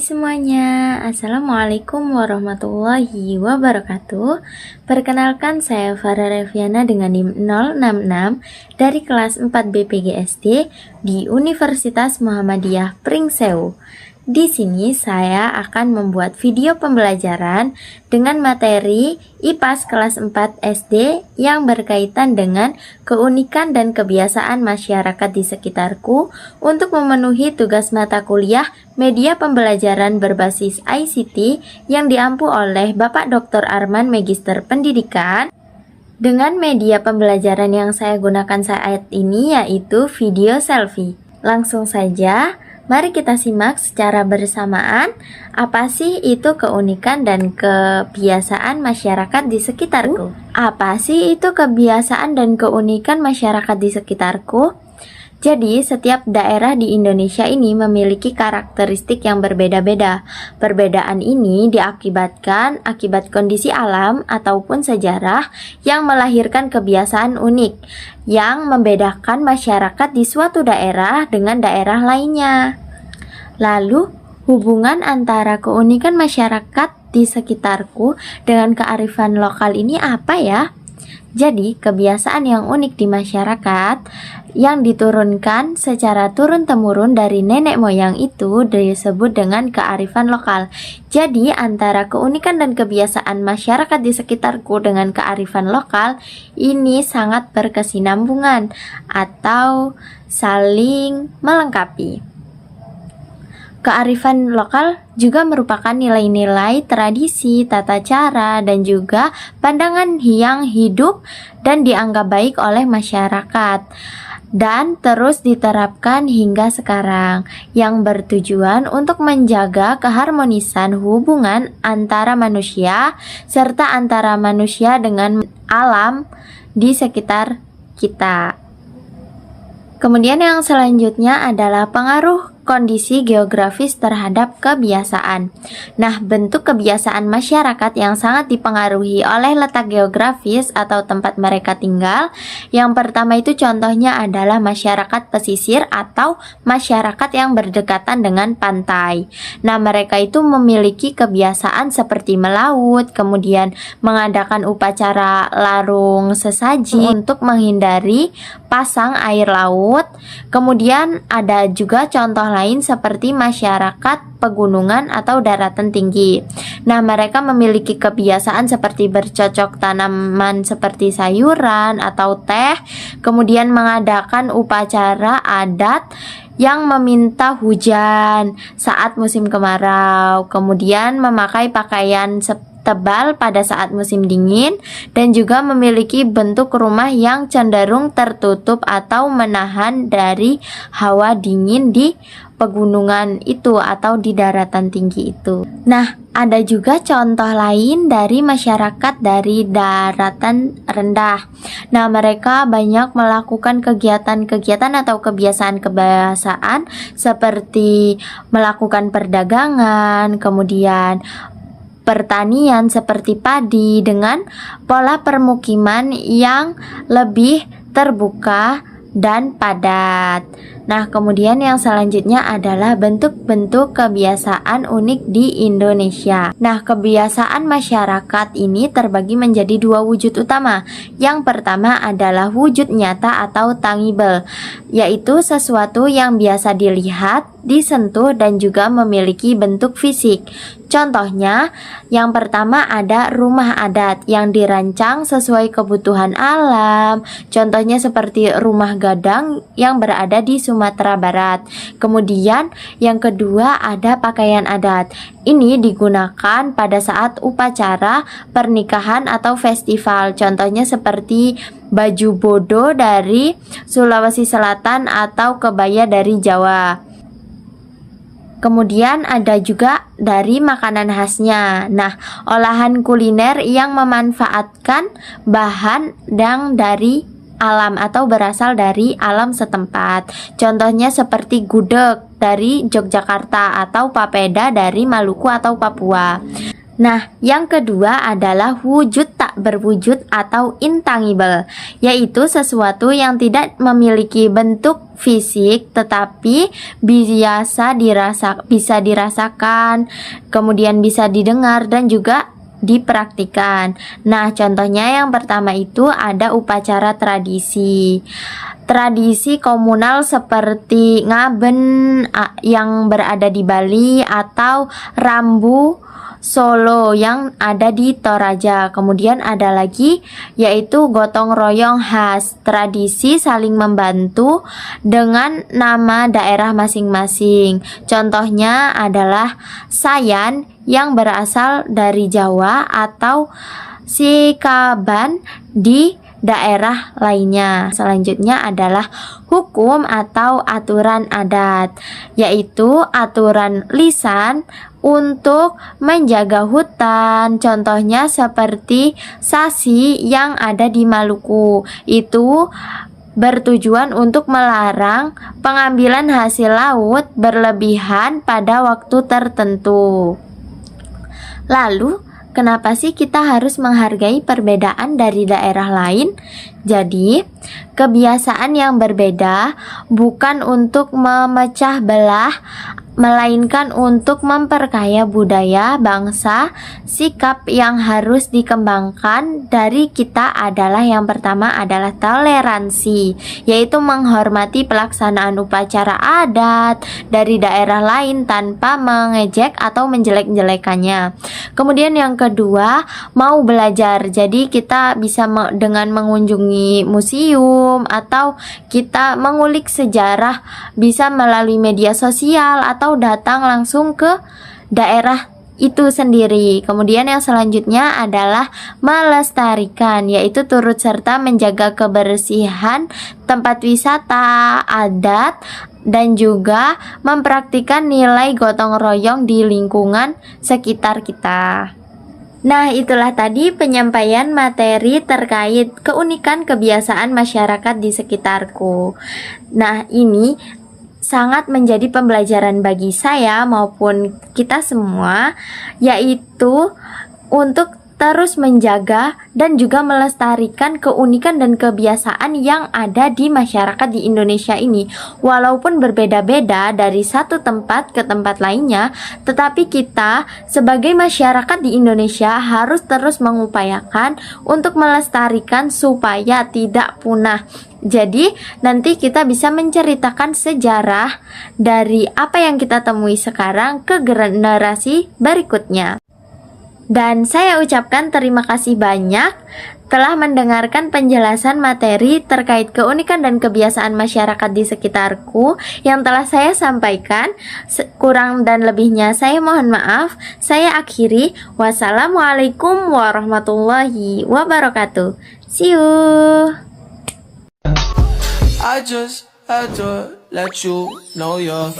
semuanya, Assalamualaikum warahmatullahi wabarakatuh. Perkenalkan, saya Farah Reviana dengan NIM 066 dari kelas 4 BPGSD di Universitas Muhammadiyah Pringsewu. Di sini saya akan membuat video pembelajaran dengan materi IPAS kelas 4 SD yang berkaitan dengan keunikan dan kebiasaan masyarakat di sekitarku untuk memenuhi tugas mata kuliah media pembelajaran berbasis ICT yang diampu oleh Bapak Dr. Arman Magister Pendidikan. Dengan media pembelajaran yang saya gunakan saat ini yaitu video selfie. Langsung saja, mari kita simak secara bersamaan apa sih itu keunikan dan kebiasaan masyarakat di sekitarku. Apa sih itu kebiasaan dan keunikan masyarakat di sekitarku? Jadi, setiap daerah di Indonesia ini memiliki karakteristik yang berbeda-beda. Perbedaan ini diakibatkan akibat kondisi alam ataupun sejarah yang melahirkan kebiasaan unik yang membedakan masyarakat di suatu daerah dengan daerah lainnya. Lalu, hubungan antara keunikan masyarakat di sekitarku dengan kearifan lokal ini apa ya? Jadi, kebiasaan yang unik di masyarakat yang diturunkan secara turun-temurun dari nenek moyang itu disebut dengan kearifan lokal. Jadi, antara keunikan dan kebiasaan masyarakat di sekitarku dengan kearifan lokal ini sangat berkesinambungan atau saling melengkapi. Kearifan lokal juga merupakan nilai-nilai, tradisi, tata cara, dan juga pandangan yang hidup dan dianggap baik oleh masyarakat dan terus diterapkan hingga sekarang yang bertujuan untuk menjaga keharmonisan hubungan antara manusia serta antara manusia dengan alam di sekitar kita. Kemudian yang selanjutnya adalah pengaruh kondisi geografis terhadap kebiasaan. Nah, bentuk kebiasaan masyarakat yang sangat dipengaruhi oleh letak geografis atau tempat mereka tinggal. Yang pertama itu contohnya adalah masyarakat pesisir atau masyarakat yang berdekatan dengan pantai. Nah, mereka itu memiliki kebiasaan seperti melaut, kemudian mengadakan upacara larung sesaji untuk menghindari pasang air laut. Kemudian ada juga contoh lain seperti masyarakat pegunungan atau daratan tinggi. Nah, mereka memiliki kebiasaan seperti bercocok tanaman seperti sayuran atau teh, kemudian mengadakan upacara adat yang meminta hujan saat musim kemarau, kemudian memakai pakaian tebal pada saat musim dingin, dan juga memiliki bentuk rumah yang cenderung tertutup atau menahan dari hawa dingin di pegunungan itu atau di daratan tinggi itu. Nah, ada juga contoh lain dari masyarakat dari daratan rendah. Nah, mereka banyak melakukan kegiatan-kegiatan atau kebiasaan-kebiasaan seperti melakukan perdagangan, kemudian pertanian seperti padi dengan pola permukiman yang lebih terbuka dan padat. Nah, kemudian yang selanjutnya adalah bentuk-bentuk kebiasaan unik di Indonesia. Nah, kebiasaan masyarakat ini terbagi menjadi dua wujud utama. Yang pertama adalah wujud nyata atau tangible, yaitu sesuatu yang biasa dilihat, disentuh, dan juga memiliki bentuk fisik. Contohnya, yang pertama ada rumah adat yang dirancang sesuai kebutuhan alam. Contohnya seperti rumah gadang yang berada di Sumatera Barat. Kemudian yang kedua ada pakaian adat. Ini digunakan pada saat upacara pernikahan atau festival. Contohnya seperti baju bodo dari Sulawesi Selatan atau kebaya dari Jawa. Kemudian ada juga dari makanan khasnya. Nah, olahan kuliner yang memanfaatkan bahan yang dari alam atau berasal dari alam setempat. Contohnya seperti gudeg dari Yogyakarta atau papeda dari Maluku atau Papua. Nah, yang kedua adalah wujud tak berwujud atau intangible, yaitu sesuatu yang tidak memiliki bentuk fisik tetapi bisa dirasakan, kemudian bisa didengar dan juga dipraktikan. Nah, contohnya yang pertama itu ada upacara tradisi. Tradisi komunal seperti ngaben yang berada di Bali atau rambu Solo yang ada di Toraja. Kemudian ada lagi yaitu gotong royong khas, tradisi saling membantu dengan nama daerah masing-masing. Contohnya adalah Sayan yang berasal dari Jawa atau Sikaban di daerah lainnya. Selanjutnya adalah hukum atau aturan adat, yaitu aturan lisan untuk menjaga hutan. Contohnya seperti Sasi yang ada di Maluku. Itu bertujuan untuk melarang pengambilan hasil laut berlebihan pada waktu tertentu. Lalu, kenapa sih kita harus menghargai perbedaan dari daerah lain? Jadi, kebiasaan yang berbeda bukan untuk memecah belah, melainkan untuk memperkaya budaya bangsa. Sikap yang harus dikembangkan dari kita adalah yang pertama adalah toleransi, yaitu menghormati pelaksanaan upacara adat dari daerah lain tanpa mengejek atau menjelek-jelekannya. Kemudian yang kedua, mau belajar. Jadi kita bisa dengan mengunjungi museum atau kita mengulik sejarah, bisa melalui media sosial atau datang langsung ke daerah itu sendiri. Kemudian yang selanjutnya adalah melestarikan, yaitu turut serta menjaga kebersihan tempat wisata, adat, dan juga mempraktikkan nilai gotong royong di lingkungan sekitar kita. Nah, itulah tadi penyampaian materi terkait keunikan kebiasaan masyarakat di sekitarku. Nah, ini sangat menjadi pembelajaran bagi saya maupun kita semua, yaitu untuk terus menjaga dan juga melestarikan keunikan dan kebiasaan yang ada di masyarakat di Indonesia ini. Walaupun berbeda-beda dari satu tempat ke tempat lainnya, tetapi kita sebagai masyarakat di Indonesia harus terus mengupayakan untuk melestarikan supaya tidak punah. Jadi nanti kita bisa menceritakan sejarah dari apa yang kita temui sekarang ke generasi berikutnya. Dan saya ucapkan terima kasih banyak telah mendengarkan penjelasan materi terkait keunikan dan kebiasaan masyarakat di sekitarku yang telah saya sampaikan. Kurang dan lebihnya saya mohon maaf. Saya akhiri. Wassalamualaikum warahmatullahi wabarakatuh. See you. I just had to let you know you're